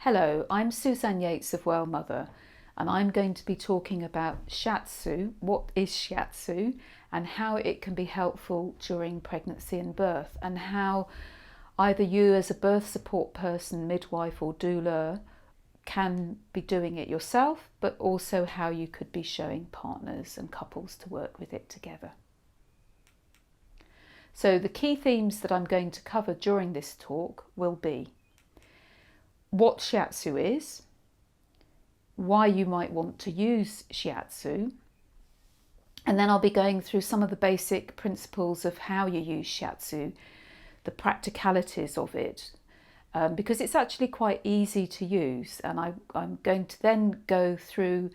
Hello, I'm Suzanne Yates of Well Mother, and I'm going to be talking about Shiatsu, what is Shiatsu, and how it can be helpful during pregnancy and birth, and how either you as a birth support person, midwife or doula can be doing it yourself, but also how you could be showing partners and couples to work with it together. So the key themes that I'm going to cover during this talk will be what Shiatsu is, why you might want to use Shiatsu, and then I'll be going through some of the basic principles of how you use Shiatsu, the practicalities of it, because it's actually quite easy to use, and I'm going to then go through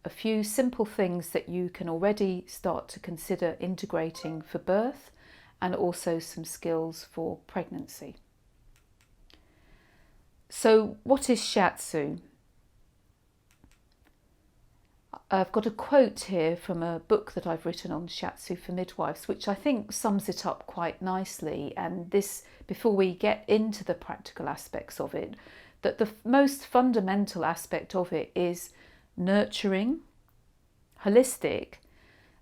a few simple things that you can already start to consider integrating for birth, and also some skills for pregnancy. So what is Shiatsu? I've got a quote here from a book that I've written on Shiatsu for midwives, which I think sums it up quite nicely. And this, before we get into the practical aspects of it, that the most fundamental aspect of it is nurturing, holistic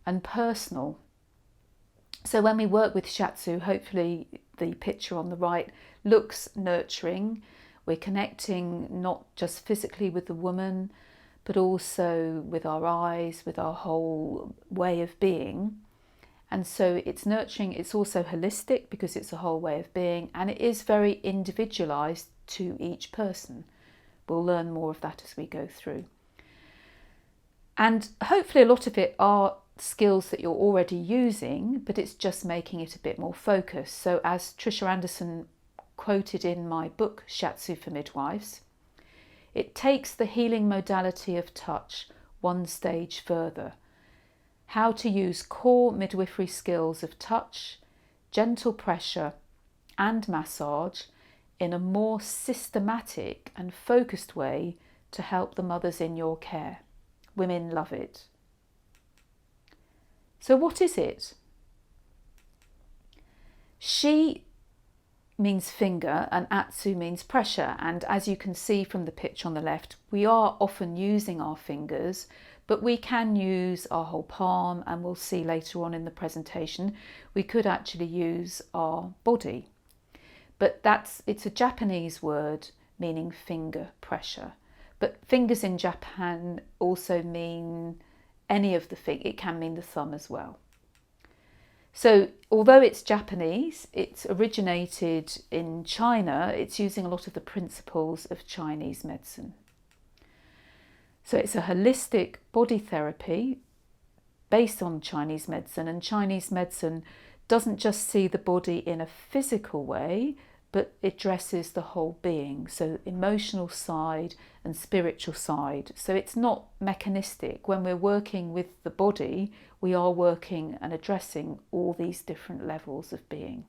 and personal. So when we work with Shiatsu, hopefully the picture on the right looks nurturing. We're connecting not just physically with the woman, but also with our eyes, with our whole way of being. And so it's nurturing, it's also holistic because it's a whole way of being, and it is very individualized to each person. We'll learn more of that as we go through. And hopefully a lot of it are skills that you're already using, but it's just making it a bit more focused. So as Trisha Anderson quoted in my book, Shiatsu for Midwives, it takes the healing modality of touch one stage further. How to use core midwifery skills of touch, gentle pressure and massage in a more systematic and focused way to help the mothers in your care. Women love it. So what is it? Shi means finger and Atsu means pressure, and as you can see from the picture on the left, we are often using our fingers, but we can use our whole palm, and we'll see later on in the presentation we could actually use our body. But it's a Japanese word meaning finger pressure, but fingers in Japan also mean any of the it can mean the thumb as well. So although it's Japanese, it's originated in China, it's using a lot of the principles of Chinese medicine. So it's a holistic body therapy based on Chinese medicine, and Chinese medicine doesn't just see the body in a physical way, but it addresses the whole being, so emotional side and spiritual side. So it's not mechanistic. When we're working with the body, we are working and addressing all these different levels of being.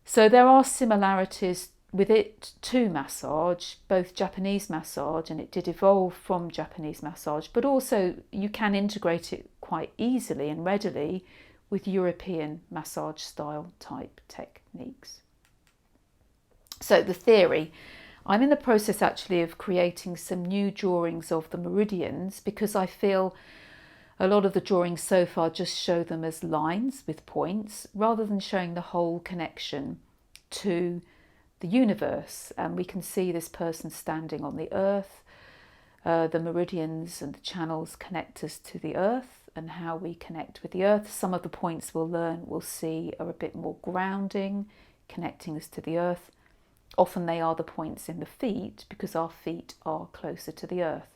So there are similarities with it to massage, both Japanese massage, and it did evolve from Japanese massage, but also you can integrate it quite easily and readily with European massage style type techniques. So the theory, I'm in the process actually of creating some new drawings of the meridians, because I feel a lot of the drawings so far just show them as lines with points rather than showing the whole connection to the universe. And we can see this person standing on the earth. The meridians and the channels connect us to the earth and how we connect with the earth. Some of the points we'll see are a bit more grounding, connecting us to the earth. Often they are the points in the feet because our feet are closer to the earth.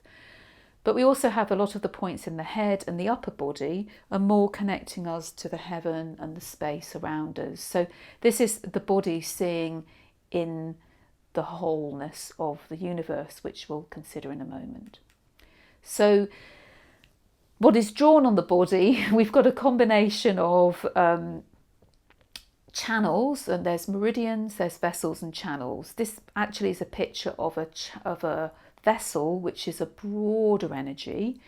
But we also have a lot of the points in the head and the upper body are more connecting us to the heaven and the space around us. So this is the body seeing in the wholeness of the universe, which we'll consider in a moment. So what is drawn on the body, we've got a combination of channels, and there's meridians, there's vessels and channels. This actually is a picture of a vessel, which is a broader energy,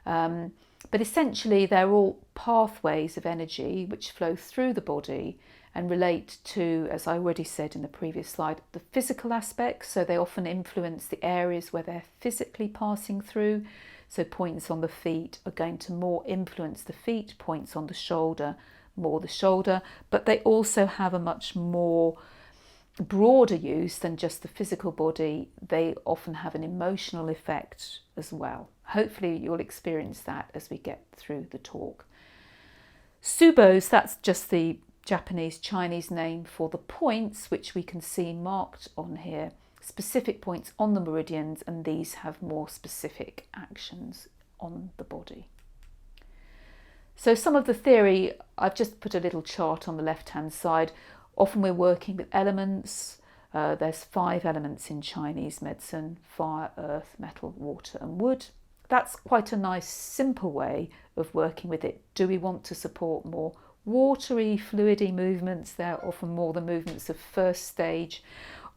but essentially they're all pathways of energy which flow through the body, and relate to, as I already said in the previous slide, the physical aspects. So they often influence the areas where they're physically passing through. So points on the feet are going to more influence the feet, points on the shoulder, more the shoulder, but they also have a much more broader use than just the physical body. They often have an emotional effect as well. Hopefully you'll experience that as we get through the talk. Subos, that's just the Japanese Chinese name for the points, which we can see marked on here, specific points on the meridians, and these have more specific actions on the body. So some of the theory, I've just put a little chart on the left hand side. Often we're working with elements. There's 5 elements in Chinese medicine: fire, earth, metal, water and wood. That's quite a nice simple way of working with it. Do we want to support more watery, fluidy movements? They're often more the movements of first stage,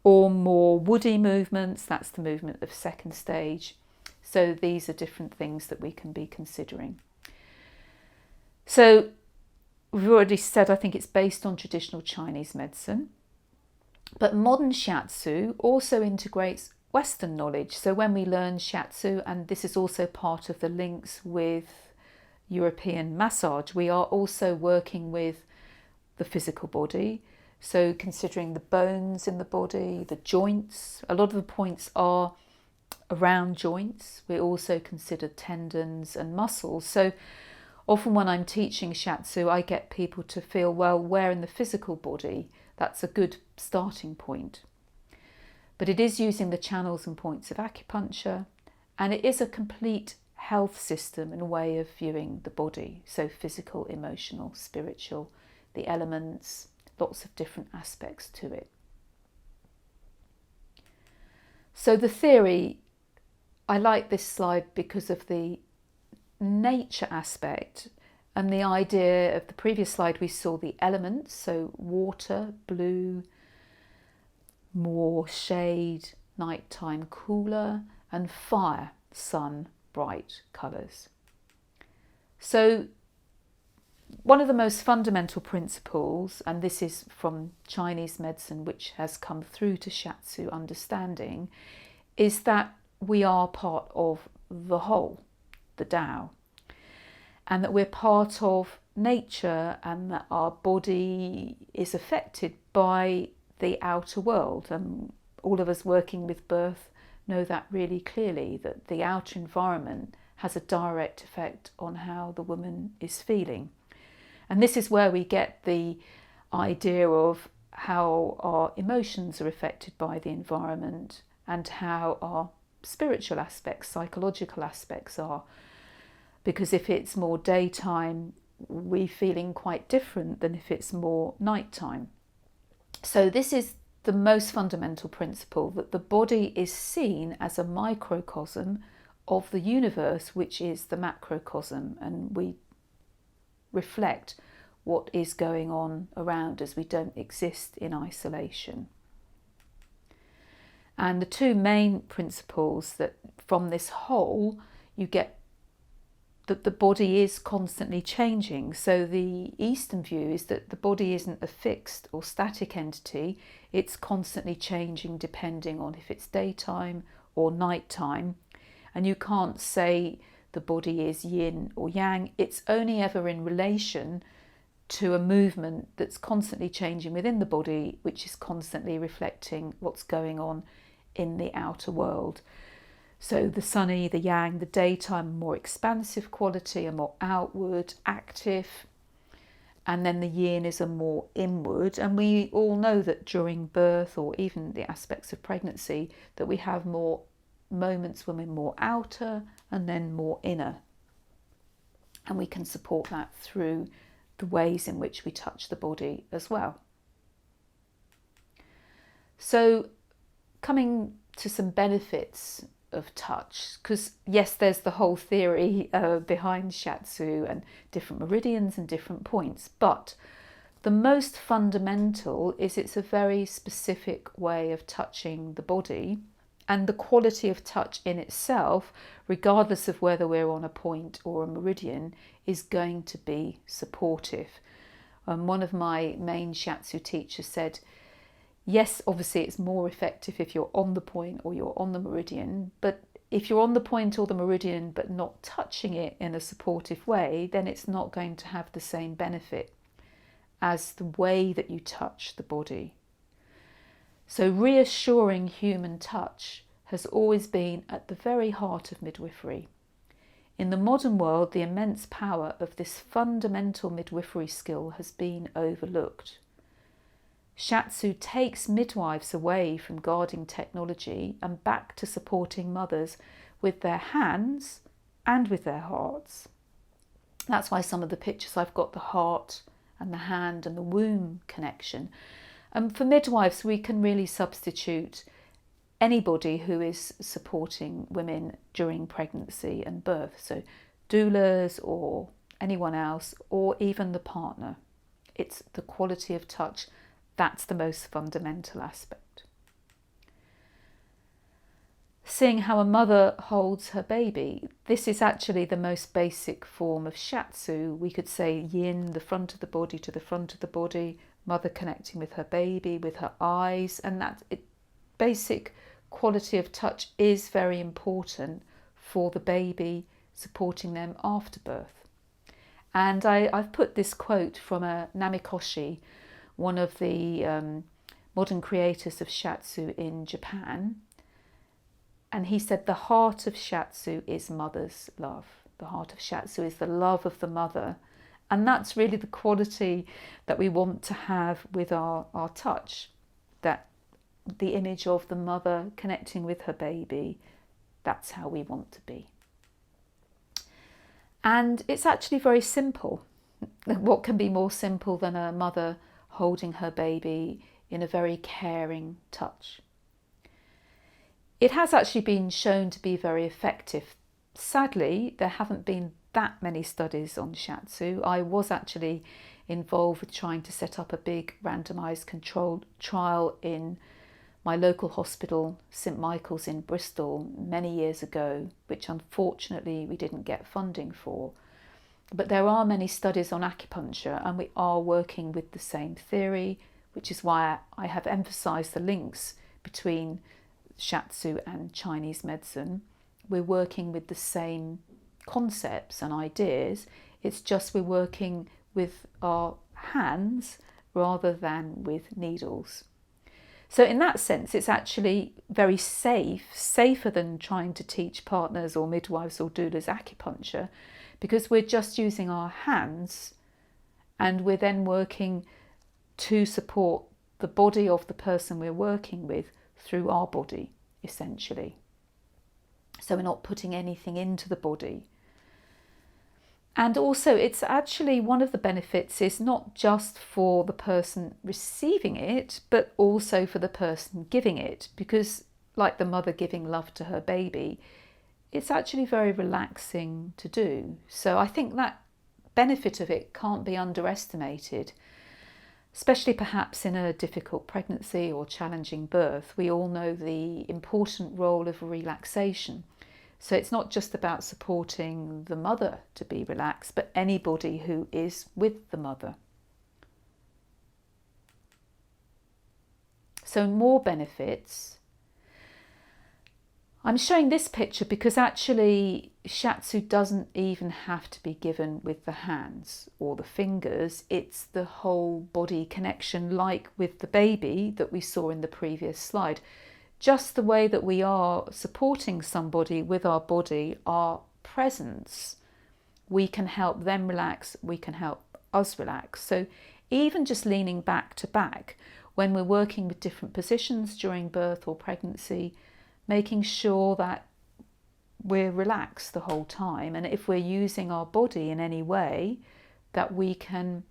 or more woody movements, that's the movement of second stage. So these are different things that we can be considering. So we've already said, I think it's based on traditional Chinese medicine, but modern Shiatsu also integrates Western knowledge. So when we learn Shiatsu, and this is also part of the links with European massage, we are also working with the physical body. So considering the bones in the body, the joints, a lot of the points are around joints. We also consider tendons and muscles. So often when I'm teaching Shiatsu, I get people to feel, well, where in the physical body? That's a good starting point. But it is using the channels and points of acupuncture, and it is a complete health system and way of viewing the body. So physical, emotional, spiritual, the elements, lots of different aspects to it. So the theory, I like this slide because of the nature aspect and the idea of the previous slide. We saw the elements, so water, blue, more shade, nighttime cooler, and fire, sun, bright colours. So one of the most fundamental principles, and this is from Chinese medicine which has come through to Shiatsu understanding, is that we are part of the whole, the Tao, and that we're part of nature, and that our body is affected by the outer world. And all of us working with birth know that really clearly, that the outer environment has a direct effect on how the woman is feeling. And this is where we get the idea of how our emotions are affected by the environment, and how our spiritual aspects, psychological aspects are. Because if it's more daytime, we're feeling quite different than if it's more nighttime. So this is the most fundamental principle, that the body is seen as a microcosm of the universe, which is the macrocosm, and we reflect what is going on around us. We don't exist in isolation. And the 2 main principles that from this whole you get, that the body is constantly changing. So the Eastern view is that the body isn't a fixed or static entity. It's constantly changing depending on if it's daytime or nighttime. And you can't say the body is yin or yang. It's only ever in relation to a movement that's constantly changing within the body, which is constantly reflecting what's going on in the outer world. So the sunny, the yang, the daytime, more expansive quality, a more outward, active, and then the yin is a more inward. And we all know that during birth, or even the aspects of pregnancy, that we have more moments when we're more outer and then more inner. And we can support that through the ways in which we touch the body as well. So coming to some benefits of touch, because yes, there's the whole theory behind Shiatsu and different meridians and different points, but the most fundamental is it's a very specific way of touching the body, and the quality of touch in itself, regardless of whether we're on a point or a meridian, is going to be supportive. One of my main Shiatsu teachers said, yes, obviously it's more effective if you're on the point or you're on the meridian, but if you're on the point or the meridian but not touching it in a supportive way, then it's not going to have the same benefit as the way that you touch the body. So reassuring human touch has always been at the very heart of midwifery. In the modern world, the immense power of this fundamental midwifery skill has been overlooked. Shiatsu takes midwives away from guarding technology and back to supporting mothers with their hands and with their hearts. That's why some of the pictures I've got the heart and the hand and the womb connection. And for midwives, we can really substitute anybody who is supporting women during pregnancy and birth. So doulas or anyone else, or even the partner. It's the quality of touch. That's the most fundamental aspect. Seeing how a mother holds her baby. This is actually the most basic form of Shiatsu. We could say yin, the front of the body to the front of the body, mother connecting with her baby, with her eyes, and that basic quality of touch is very important for the baby, supporting them after birth. And I've put this quote from a Namikoshi, one of the modern creators of Shiatsu in Japan. And he said, the heart of Shiatsu is mother's love. The heart of Shiatsu is the love of the mother. And that's really the quality that we want to have with our touch. That the image of the mother connecting with her baby, that's how we want to be. And it's actually very simple. What can be more simple than a mother holding her baby in a very caring touch? It has actually been shown to be very effective. Sadly, there haven't been that many studies on Shiatsu. I was actually involved with trying to set up a big randomised controlled trial in my local hospital, St Michael's in Bristol, many years ago, which unfortunately we didn't get funding for. But there are many studies on acupuncture, and we are working with the same theory, which is why I have emphasised the links between Shiatsu and Chinese medicine. We're working with the same concepts and ideas. It's just we're working with our hands rather than with needles. So in that sense, it's actually very safe, safer than trying to teach partners or midwives or doulas acupuncture, because we're just using our hands and we're then working to support the body of the person we're working with through our body, essentially. So we're not putting anything into the body. And also, it's actually one of the benefits is not just for the person receiving it, but also for the person giving it, because like the mother giving love to her baby, it's actually very relaxing to do. So I think that benefit of it can't be underestimated, especially perhaps in a difficult pregnancy or challenging birth. We all know the important role of relaxation. So it's not just about supporting the mother to be relaxed, but anybody who is with the mother. So more benefits. I'm showing this picture because actually Shiatsu doesn't even have to be given with the hands or the fingers. It's the whole body connection, like with the baby that we saw in the previous slide. Just the way that we are supporting somebody with our body, our presence, we can help them relax, we can help us relax. So even just leaning back to back, when we're working with different positions during birth or pregnancy, making sure that we're relaxed the whole time. And if we're using our body in any way, that we can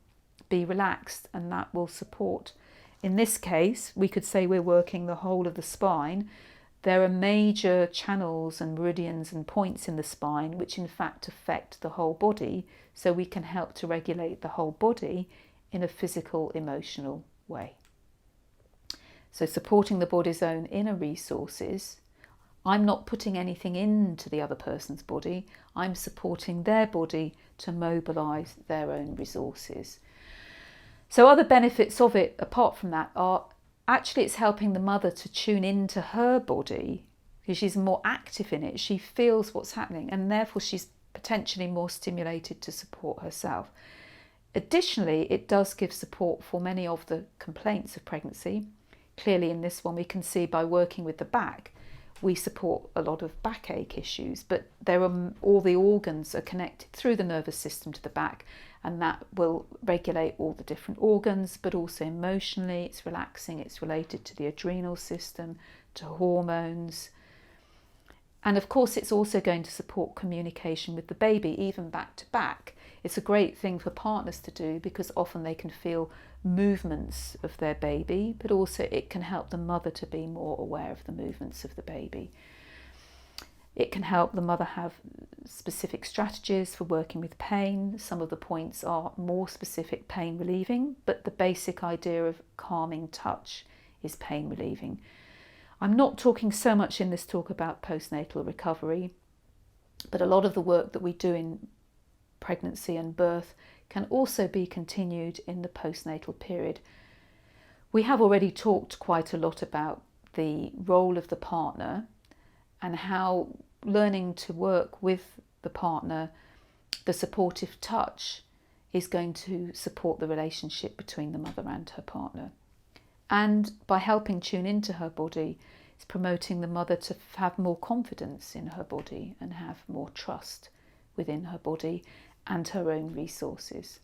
be relaxed, and that will support. In this case, we could say we're working the whole of the spine. There are major channels and meridians and points in the spine which in fact affect the whole body, so we can help to regulate the whole body in a physical, emotional way. So supporting the body's own inner resources. I'm not putting anything into the other person's body. I'm supporting their body to mobilise their own resources. So other benefits of it, apart from that, are actually it's helping the mother to tune into her body because she's more active in it. She feels what's happening and therefore she's potentially more stimulated to support herself. Additionally, it does give support for many of the complaints of pregnancy. Clearly in this one we can see by working with the back, we support a lot of backache issues, but all the organs are connected through the nervous system to the back, and that will regulate all the different organs, but also emotionally it's relaxing, it's related to the adrenal system, to hormones. And of course it's also going to support communication with the baby, even back to back. It's a great thing for partners to do because often they can feel movements of their baby, but also it can help the mother to be more aware of the movements of the baby. It can help the mother have specific strategies for working with pain. Some of the points are more specific pain relieving, but the basic idea of calming touch is pain relieving. I'm not talking so much in this talk about postnatal recovery, but a lot of the work that we do in pregnancy and birth can also be continued in the postnatal period. We have already talked quite a lot about the role of the partner and how learning to work with the partner, the supportive touch, is going to support the relationship between the mother and her partner. And by helping tune into her body, it's promoting the mother to have more confidence in her body and have more trust within her body and her own resources.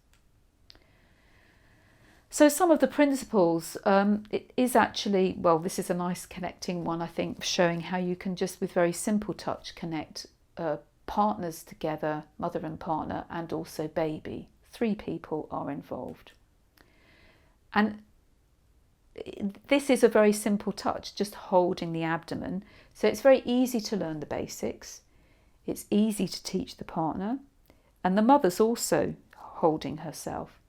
So some of the principles, it is actually, well, this is a nice connecting one, I think, showing how you can just with very simple touch connect partners together, mother and partner, and also baby. 3 people are involved. And this is a very simple touch, just holding the abdomen. So it's very easy to learn the basics. It's easy to teach the partner. And the mother's also holding herself,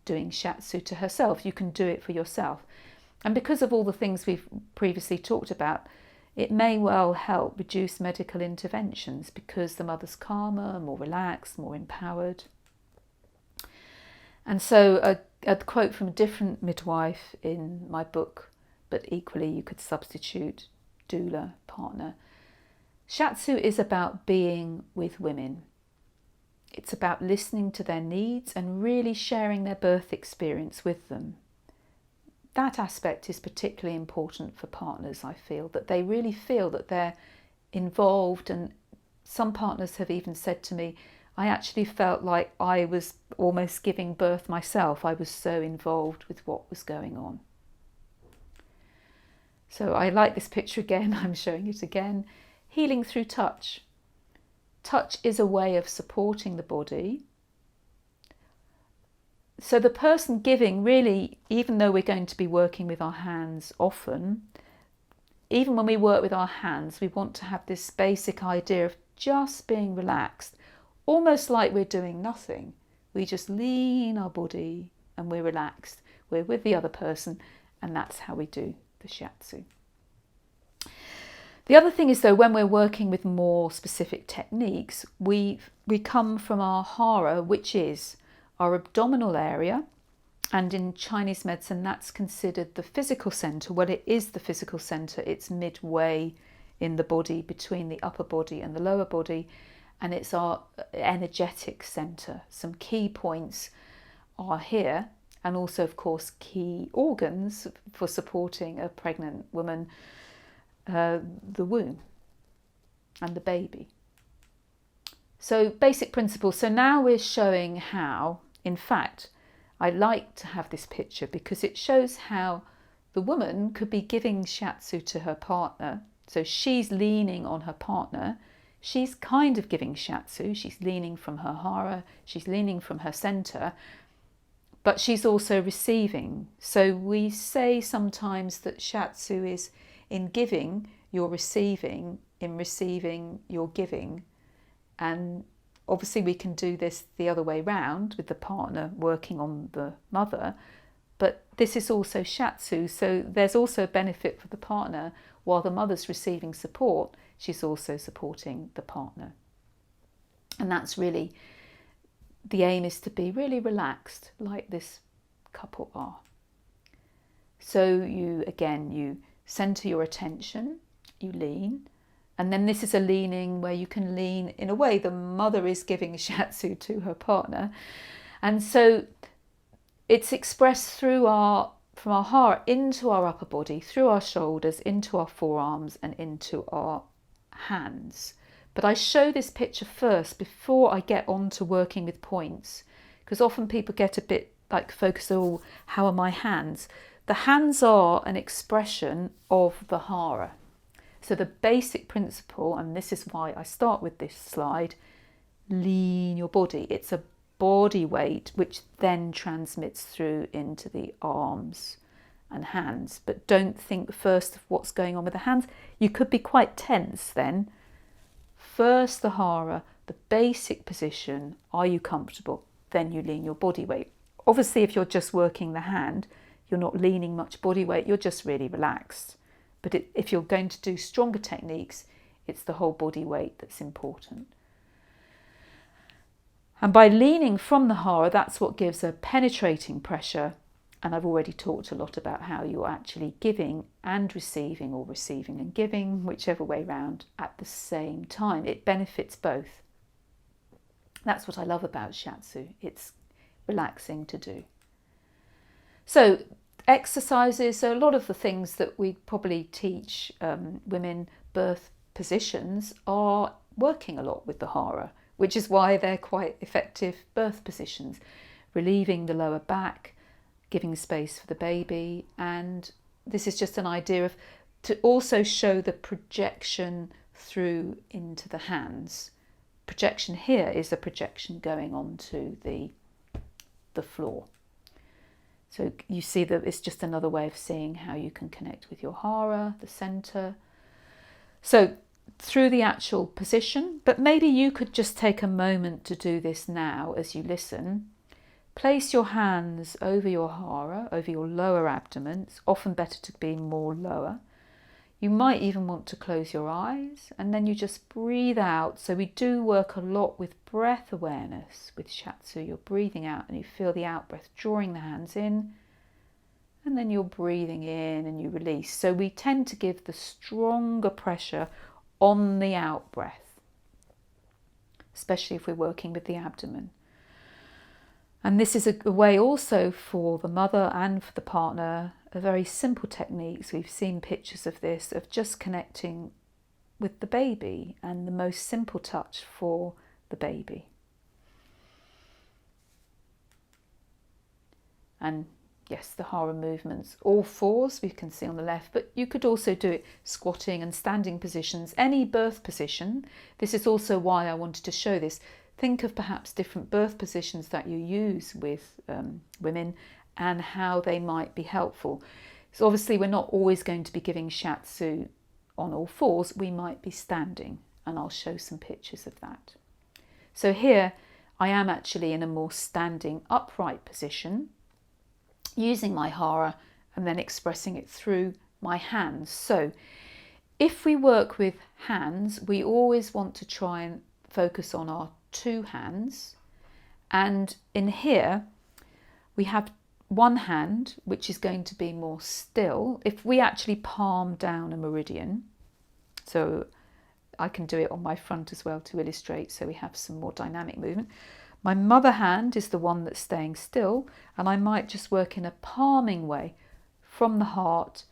doing shiatsu to herself. You can do it for yourself. And because of all the things we've previously talked about, it may well help reduce medical interventions because the mother's calmer, more relaxed, more empowered. And so a quote from a different midwife in my book, but equally you could substitute doula, partner. Shiatsu is about being with women. It's about listening to their needs and really sharing their birth experience with them. That aspect is particularly important for partners, I feel, that they really feel that they're involved. And some partners have even said to me, I actually felt like I was almost giving birth myself. I was so involved with what was going on. So I like this picture again, I'm showing it again. Healing through touch. Touch is a way of supporting the body. So the person giving really, even though we're going to be working with our hands often, even when we work with our hands, we want to have this basic idea of just being relaxed, almost like we're doing nothing. We just lean our body and we're relaxed. We're with the other person, and that's how we do the shiatsu. The other thing is, though, when we're working with more specific techniques, we come from our Hara, which is our abdominal area, and in Chinese medicine that's considered the physical centre. Well, it is the physical centre. It's midway in the body between the upper body and the lower body, and it's our energetic centre. Some key points are here, and also, of course, key organs for supporting a pregnant woman, the womb and the baby. So basic principles. So now we're showing how, in fact, I like to have this picture because it shows how the woman could be giving shiatsu to her partner. So she's leaning on her partner. She's kind of giving shiatsu. She's leaning from her Hara. She's leaning from her center. But she's also receiving. So we say sometimes that shiatsu is in giving, you're receiving. In receiving, you're giving. And obviously we can do this the other way round with the partner working on the mother. But this is also shiatsu. So there's also a benefit for the partner. While the mother's receiving support, she's also supporting the partner. And that's really, the aim is to be really relaxed, like this couple are. So you center your attention, you lean, and then this is a leaning where you can lean in a way the mother is giving shiatsu to her partner. And so it's expressed from our Hara into our upper body, through our shoulders, into our forearms and into our hands. But I show this picture first before I get on to working with points, because often people get a bit like focused, oh, how are my hands? The hands are an expression of the Hara. So the basic principle, and this is why I start with this slide, lean your body. It's a body weight which then transmits through into the arms and hands. But don't think first of what's going on with the hands. You could be quite tense then. First the Hara, the basic position, are you comfortable? Then you lean your body weight. Obviously if you're just working the hand, you're not leaning much body weight, you're just really relaxed. But if you're going to do stronger techniques, it's the whole body weight that's important. And by leaning from the Hara, that's what gives a penetrating pressure. And I've already talked a lot about how you're actually giving and receiving, or receiving and giving, whichever way round, at the same time. It benefits both. That's what I love about shiatsu. It's relaxing to do. So exercises, so a lot of the things that we probably teach women birth positions are working a lot with the Hara, which is why they're quite effective birth positions, relieving the lower back, giving space for the baby. And this is just an idea of to also show the projection through into the hands. Projection here is a projection going onto the floor. So you see that it's just another way of seeing how you can connect with your Hara, the center. So through the actual position, but maybe you could just take a moment to do this now as you listen. Place your hands over your Hara, over your lower abdomen. It's often better to be more lower. You might even want to close your eyes, and then you just breathe out. So we do work a lot with breath awareness with shiatsu. You're breathing out and you feel the out breath, drawing the hands in, and then you're breathing in and you release. So we tend to give the stronger pressure on the out breath, especially if we're working with the abdomen. And this is a way also for the mother and for the partner, a very simple techniques. We've seen pictures of this, of just connecting with the baby and the most simple touch for the baby. And yes, the Hara movements, all fours we can see on the left, but you could also do it squatting and standing positions, any birth position. This is also why I wanted to show this. Think of perhaps different birth positions that you use with women and how they might be helpful. So obviously we're not always going to be giving shiatsu on all fours. We might be standing, and I'll show some pictures of that. So here I am actually in a more standing upright position, using my Hara and then expressing it through my hands. So if we work with hands, we always want to try and focus on our two hands, and in here we have one hand which is going to be more still. If we actually palm down a meridian, so I can do it on my front as well to illustrate, so we have some more dynamic movement. My mother hand is the one that's staying still, and I might just work in a palming way from the heart,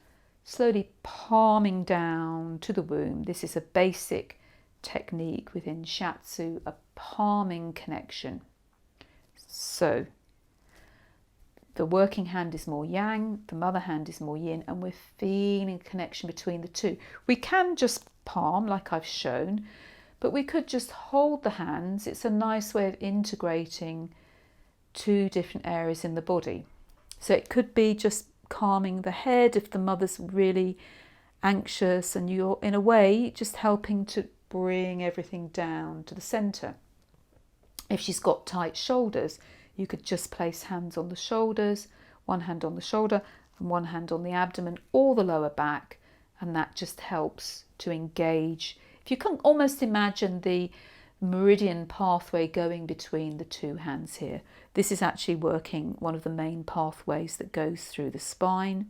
slowly palming down to the womb. This is a basic technique within shiatsu, a palming connection. So the working hand is more yang, the mother hand is more yin, and we're feeling a connection between the two. We can just palm like I've shown, but we could just hold the hands. It's a nice way of integrating two different areas in the body. So it could be just calming the head if the mother's really anxious, and you're in a way just helping to bring everything down to the center. If she's got tight shoulders, you could just place hands on the shoulders, one hand on the shoulder and one hand on the abdomen or the lower back, and that just helps to engage. If you can almost imagine the meridian pathway going between the two hands here. This is actually working one of the main pathways that goes through the spine.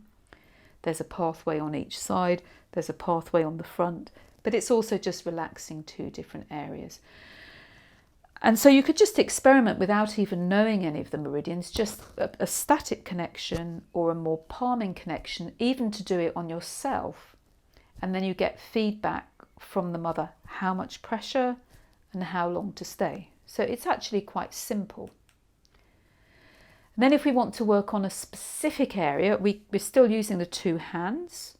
There's a pathway on each side, there's a pathway on the front, but it's also just relaxing two different areas. And so you could just experiment without even knowing any of the meridians, just a static connection or a more palming connection, even to do it on yourself. And then you get feedback from the mother, how much pressure and how long to stay. So it's actually quite simple. And then if we want to work on a specific area, we're still using the two hands,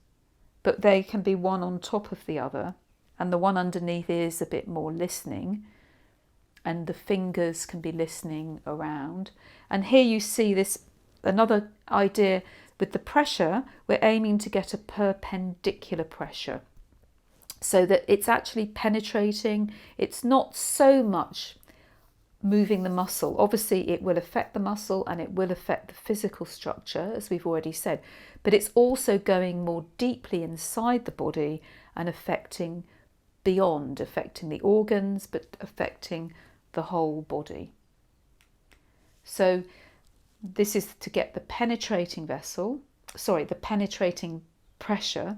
but they can be one on top of the other. And the one underneath is a bit more listening. And the fingers can be listening around. And here you see this, another idea with the pressure, we're aiming to get a perpendicular pressure so that it's actually penetrating. It's not so much moving the muscle. Obviously it will affect the muscle and it will affect the physical structure, as we've already said, but it's also going more deeply inside the body and affecting beyond, affecting the organs, but affecting the whole body. So this is to get the penetrating the penetrating pressure.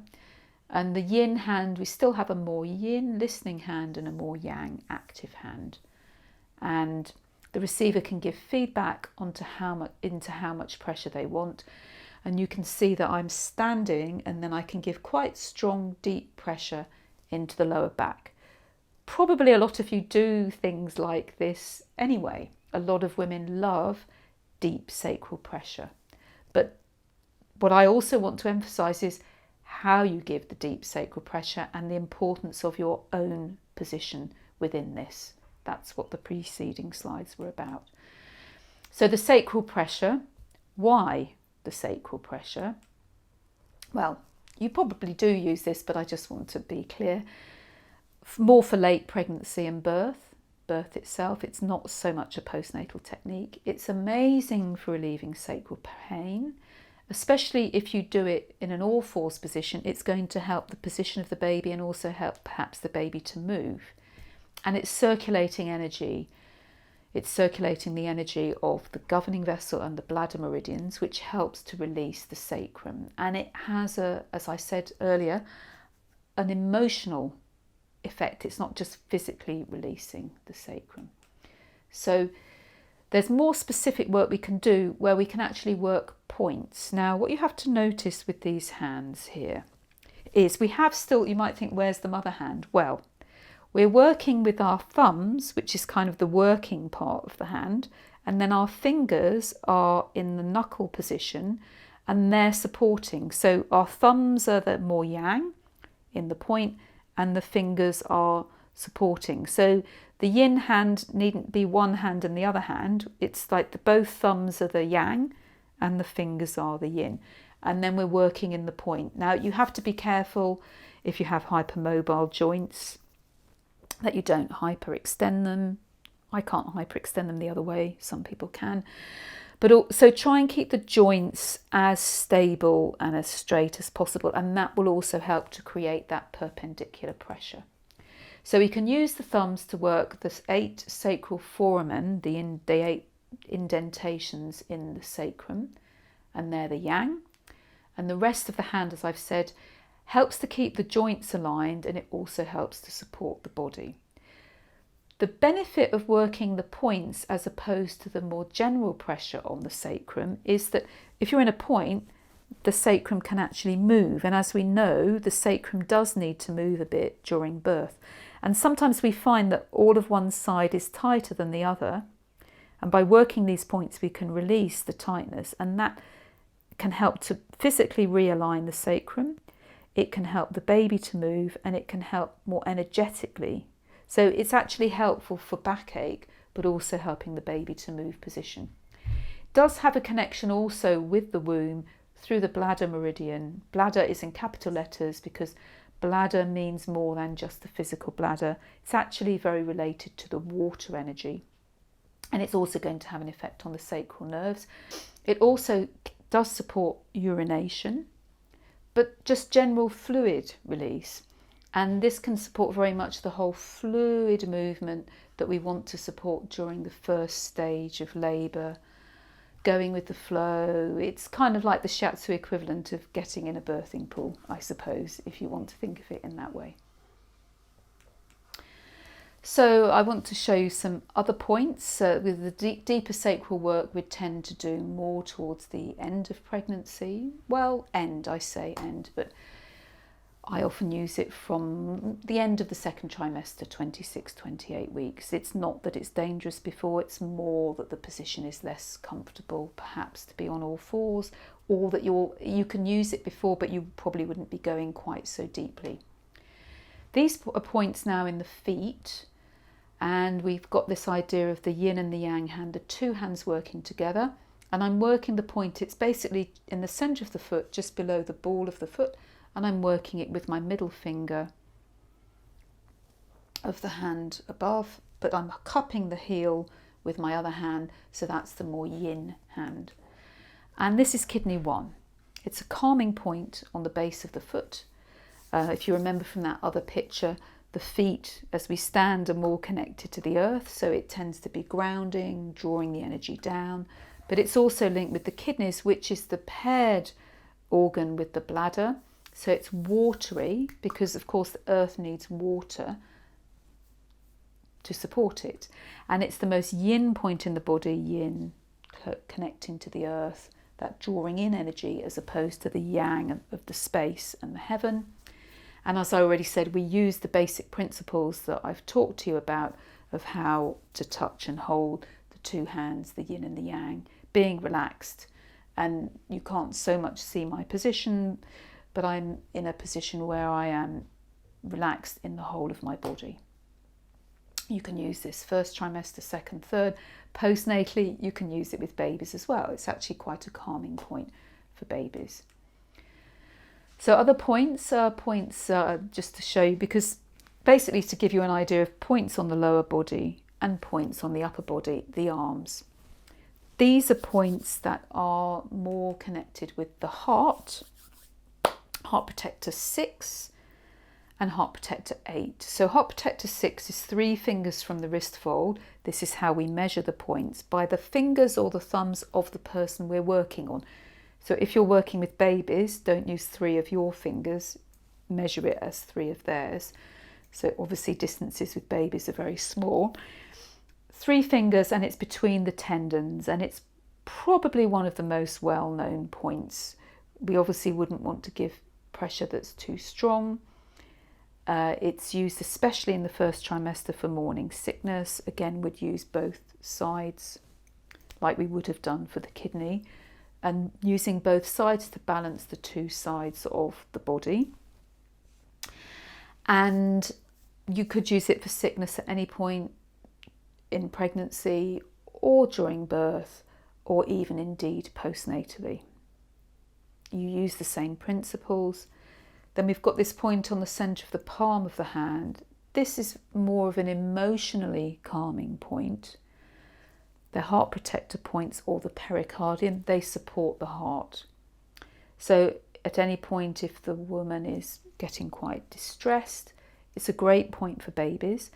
And the yin hand, we still have a more yin listening hand and a more yang active hand. And the receiver can give feedback into how much pressure they want. And you can see that I'm standing, and then I can give quite strong, deep pressure into the lower back. Probably a lot of you do things like this anyway. A lot of women love deep sacral pressure. But what I also want to emphasize is how you give the deep sacral pressure and the importance of your own position within this. That's what the preceding slides were about. So the sacral pressure, why the sacral pressure? Well, you probably do use this, but I just want to be clear. More for late pregnancy and birth itself. It's not so much a postnatal technique. It's amazing for relieving sacral pain, especially if you do it in an all-fours position. It's going to help the position of the baby and also help perhaps the baby to move. And it's circulating energy. It's circulating the energy of the governing vessel and the bladder meridians, which helps to release the sacrum. And it has, as I said earlier, an emotional effect. It's not just physically releasing the sacrum. So there's more specific work we can do where we can actually work points. Now, what you have to notice with these hands here is we have still, you might think, where's the mother hand? Well, we're working with our thumbs, which is kind of the working part of the hand, and then our fingers are in the knuckle position and they're supporting. So our thumbs are the more yang in the point, and the fingers are supporting. So the yin hand needn't be one hand and the other hand. It's like both thumbs are the yang and the fingers are the yin. And then we're working in the point. Now you have to be careful if you have hypermobile joints that you don't hyperextend them. I can't hyperextend them the other way. Some people can. But also try and keep the joints as stable and as straight as possible, and that will also help to create that perpendicular pressure. So we can use the thumbs to work the 8 sacral foramen, the 8 indentations in the sacrum, and they're the yang. And the rest of the hand, as I've said, helps to keep the joints aligned, and it also helps to support the body. The benefit of working the points as opposed to the more general pressure on the sacrum is that if you're in a point, the sacrum can actually move. And as we know, the sacrum does need to move a bit during birth. And sometimes we find that all of one side is tighter than the other. And by working these points, we can release the tightness, and that can help to physically realign the sacrum. It can help the baby to move, and it can help more energetically. So it's actually helpful for backache, but also helping the baby to move position. It does have a connection also with the womb through the bladder meridian. Bladder is in capital letters because bladder means more than just the physical bladder. It's actually very related to the water energy. And it's also going to have an effect on the sacral nerves. It also does support urination, but just general fluid release. And this can support very much the whole fluid movement that we want to support during the first stage of labour, going with the flow. It's kind of like the Shiatsu equivalent of getting in a birthing pool, I suppose, if you want to think of it in that way. So I want to show you some other points. With the deeper sacral work, we tend to do more towards the end of pregnancy. Well, I say end, but I often use it from the end of the second trimester, 26, 28 weeks. It's not that it's dangerous before, it's more that the position is less comfortable, perhaps to be on all fours, or that you can use it before, but you probably wouldn't be going quite so deeply. These are points now in the feet, and we've got this idea of the yin and the yang hand, the two hands working together. And I'm working the point, it's basically in the centre of the foot, just below the ball of the foot, and I'm working it with my middle finger of the hand above, but I'm cupping the heel with my other hand, so that's the more yin hand. And this is kidney 1. It's a calming point on the base of the foot. If you remember from that other picture, the feet, as we stand, are more connected to the earth, so it tends to be grounding, drawing the energy down. But it's also linked with the kidneys, which is the paired organ with the bladder. So it's watery, because of course the earth needs water to support it. And it's the most yin point in the body, yin, connecting to the earth, that drawing in energy, as opposed to the yang of the space and the heaven. And as I already said, we use the basic principles that I've talked to you about of how to touch and hold the two hands, the yin and the yang, being relaxed. And you can't so much see my position, but I'm in a position where I am relaxed in the whole of my body. You can use this first trimester, second, third. Postnatally, you can use it with babies as well. It's actually quite a calming point for babies. So other points just to show you, because basically to give you an idea of points on the lower body and points on the upper body, the arms. These are points that are more connected with the heart protector 6 and heart protector 8. So heart protector 6 is 3 fingers from the wrist fold. This is how we measure the points, by the fingers or the thumbs of the person we're working on. So if you're working with babies, don't use 3 of your fingers, measure it as 3 of theirs. So obviously distances with babies are very small. 3 fingers, and it's between the tendons, and it's probably one of the most well-known points. We obviously wouldn't want to give pressure that's too strong. It's used especially in the first trimester for morning sickness. Again, would use both sides like we would have done for the kidney, and using both sides to balance the two sides of the body. And you could use it for sickness at any point in pregnancy or during birth, or even indeed postnatally. You use the same principles. Then we've got this point on the centre of the palm of the hand. This is more of an emotionally calming point. The heart protector points, or the pericardium, they support the heart. So at any point, if the woman is getting quite distressed, it's a great point for babies.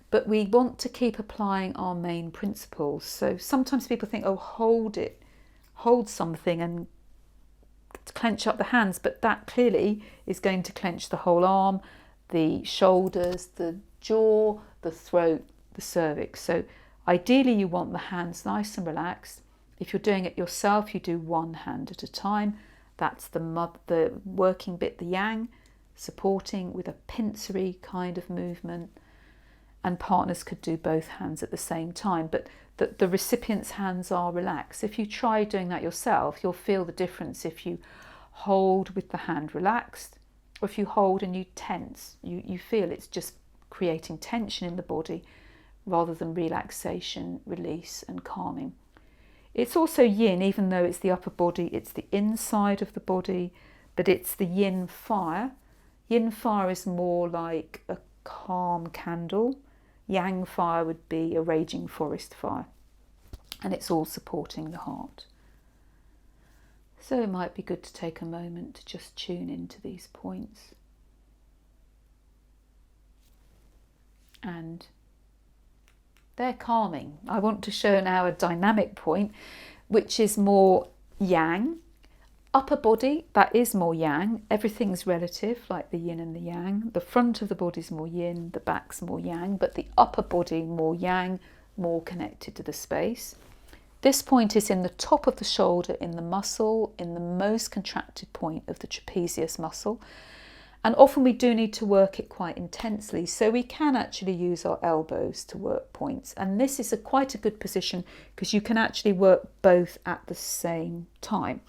But we want to keep applying our main principles. So sometimes people think, oh, hold something and clench up the hands, but that clearly is going to clench the whole arm, the shoulders, the jaw, the throat, the cervix. So ideally you want the hands nice and relaxed. If you're doing it yourself, you do one hand at a time. That's the working bit, the yang, supporting with a pincery kind of movement. And partners could do both hands at the same time, but the recipient's hands are relaxed. If you try doing that yourself, you'll feel the difference if you hold with the hand relaxed, or if you hold and you tense. You feel it's just creating tension in the body rather than relaxation, release and calming. It's also yin, even though it's the upper body, it's the inside of the body, but it's the yin fire. Yin fire is more like a calm candle. Yang fire would be a raging forest fire, and it's all supporting the heart. So it might be good to take a moment to just tune into these points. and they're calming. I want to show now a dynamic point, which is more yang. Upper body, that is more yang. Everything's relative, like the yin and the yang. The front of the body is more yin, the back's more yang, but the upper body more yang, more connected to the space. This point is in the top of the shoulder, in the muscle, in the most contracted point of the trapezius muscle. And often we do need to work it quite intensely, so we can actually use our elbows to work points. And this is quite a good position because you can actually work both at the same time.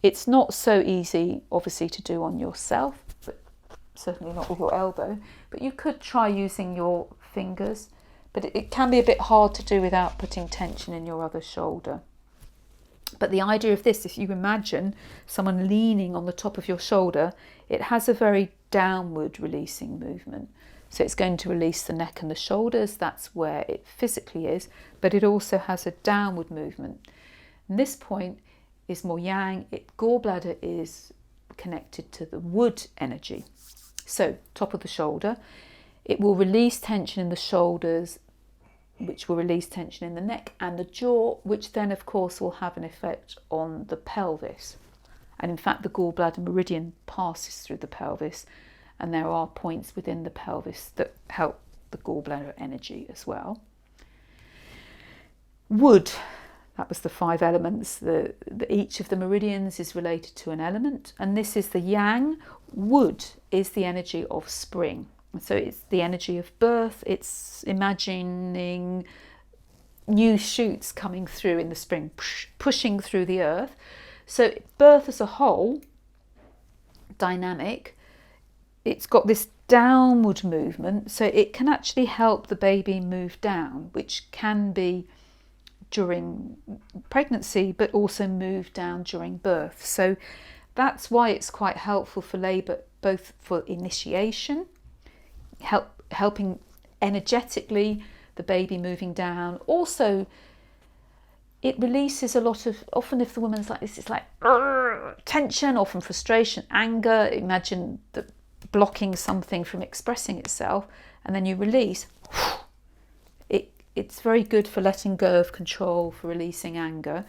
It's not so easy, obviously, to do on yourself, but certainly not with your elbow. But you could try using your fingers, but it can be a bit hard to do without putting tension in your other shoulder. But the idea of this, if you imagine someone leaning on the top of your shoulder, it has a very downward releasing movement. So it's going to release the neck and the shoulders, that's where it physically is, but it also has a downward movement. And this point is more yang. Gallbladder is connected to the wood energy. So top of the shoulder, it will release tension in the shoulders, which will release tension in the neck and the jaw, which then of course will have an effect on the pelvis. And in fact the gallbladder meridian passes through the pelvis, and there are points within the pelvis that help the gallbladder energy as well. Wood, that was the 5 elements. Each of the meridians is related to an element, and this is the yang. Wood is the energy of spring. So it's the energy of birth. It's imagining new shoots coming through in the spring, pushing through the earth. So birth as a whole, dynamic, it's got this downward movement, so it can actually help the baby move down, which can be during pregnancy, but also move down during birth. So that's why it's quite helpful for labour, both for initiation, helping energetically the baby moving down. Also, it releases a lot of, often if the woman's like this, it's like tension, often frustration, anger. Imagine the blocking something from expressing itself, and then you release. It's very good for letting go of control, for releasing anger.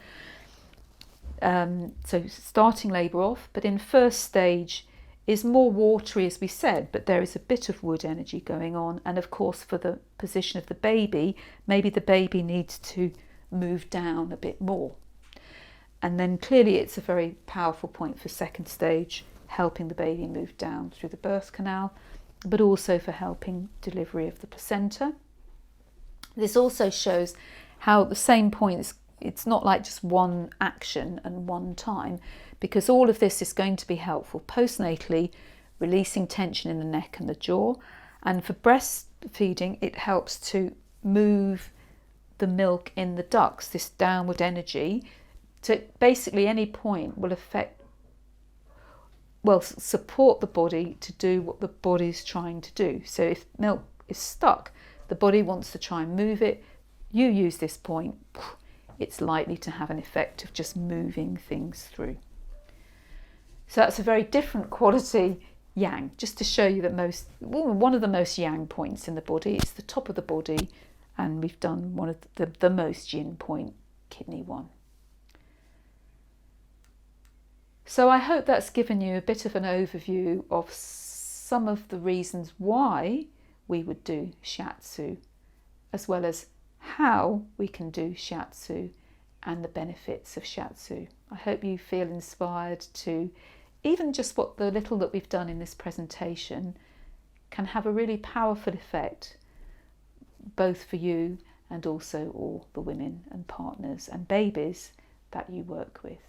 So starting labour off, but in first stage is more watery, as we said, but there is a bit of wood energy going on. And of course, for the position of the baby, maybe the baby needs to move down a bit more. And then clearly it's a very powerful point for second stage, helping the baby move down through the birth canal, but also for helping delivery of the placenta. This also shows how the same points, it's not like just one action and one time, because all of this is going to be helpful postnatally, releasing tension in the neck and the jaw. And for breastfeeding, it helps to move the milk in the ducts, this downward energy. So basically any point will support the body to do what the body's trying to do. So if milk is stuck, the body wants to try and move it. You use this point, it's likely to have an effect of just moving things through. So that's a very different quality yang, just to show you that one of the most yang points in the body. It's the top of the body, and we've done one of the most yin point, kidney 1. So I hope that's given you a bit of an overview of some of the reasons why we would do Shiatsu, as well as how we can do Shiatsu and the benefits of Shiatsu. I hope you feel inspired to, even just what the little that we've done in this presentation can have a really powerful effect, both for you and also all the women and partners and babies that you work with.